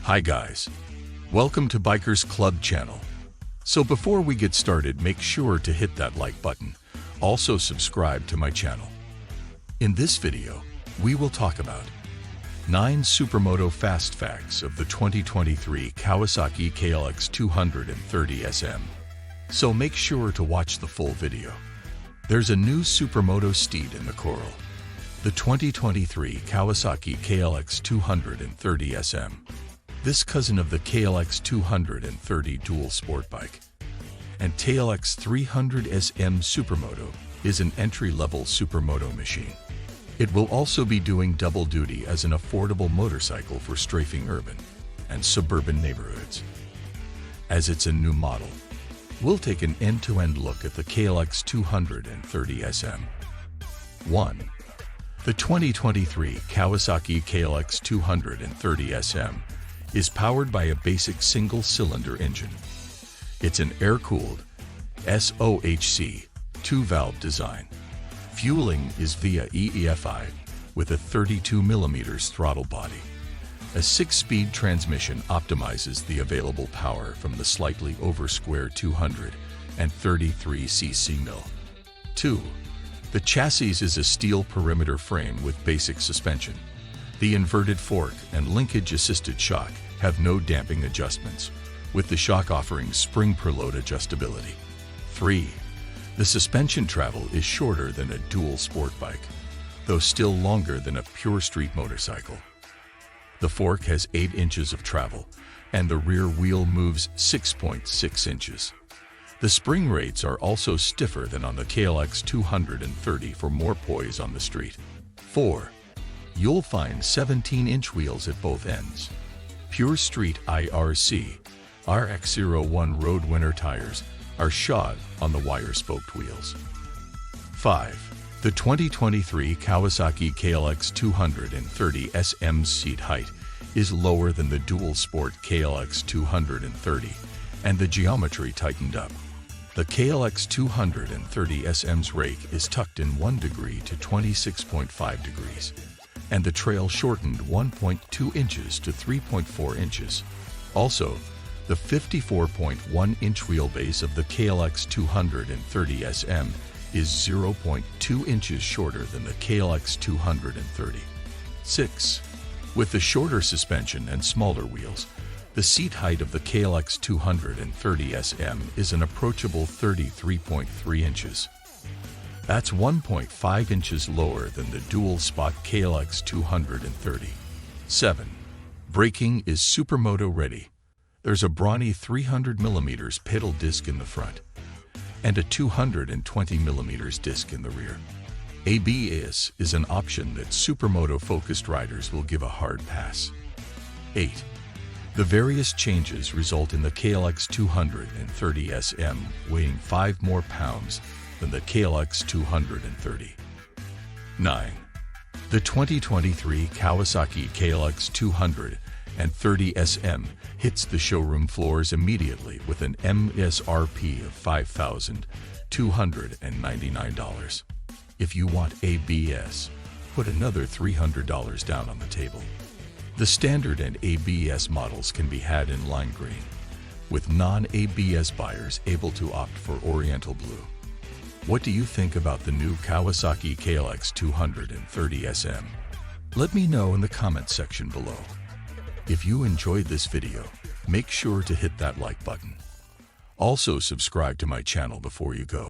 Hi guys, welcome to Bikers Club channel. So before we get started, make sure to hit that like button. Also subscribe to my channel. In this video, we will talk about 9 supermoto fast facts of the 2023 Kawasaki KLX230SM. So make sure to watch the full video. There's a new supermoto steed in the coral, the 2023 Kawasaki KLX230SM. This cousin of the KLX230 dual sport bike and KLX300SM Supermoto is an entry-level supermoto machine. It will also be doing double duty as an affordable motorcycle for strafing urban and suburban neighborhoods. As it's a new model, we'll take an end-to-end look at the KLX230SM. 1. The 2023 Kawasaki KLX230SM is powered by a basic single-cylinder engine. It's an air-cooled SOHC 2-valve design. Fueling is via EEFI with a 32mm throttle body. A 6-speed transmission optimizes the available power from the slightly over square 233cc mill. 2. The chassis is a steel perimeter frame with basic suspension. The inverted fork and linkage-assisted shock have no damping adjustments, with the shock offering spring-preload adjustability. 3. The suspension travel is shorter than a dual sport bike, though still longer than a pure street motorcycle. The fork has 8 inches of travel, and the rear wheel moves 6.6 inches. The spring rates are also stiffer than on the KLX230 for more poise on the street. 4. You'll find 17-inch wheels at both ends. Pure Street IRC RX01 road winter tires are shod on the wire-spoked wheels. 5. The 2023 Kawasaki KLX230SM seat height is lower than the dual sport KLX230, and the geometry tightened up. The KLX230SM's rake is tucked in 1 degree to 26.5 degrees, and the trail shortened 1.2 inches to 3.4 inches. Also, the 54.1-inch wheelbase of the KLX230SM is 0.2 inches shorter than the KLX230. 6. With the shorter suspension and smaller wheels, the seat height of the KLX230SM is an approachable 33.3 inches. That's 1.5 inches lower than the dual-spot KLX230. 7. Braking is supermoto ready. There's a brawny 300mm petal disc in the front and a 220mm disc in the rear. ABS is an option that supermoto-focused riders will give a hard pass. 8. The various changes result in the KLX230SM weighing 5 more pounds than the KLX230. 9. The 2023 Kawasaki KLX230SM hits the showroom floors immediately with an MSRP of $5,299. If you want ABS, put another $300 down on the table. The standard and ABS models can be had in lime green, with non-ABS buyers able to opt for Oriental blue. What do you think about the new Kawasaki KLX230SM? Let me know in the comments section below. If you enjoyed this video, make sure to hit that like button. Also subscribe to my channel before you go.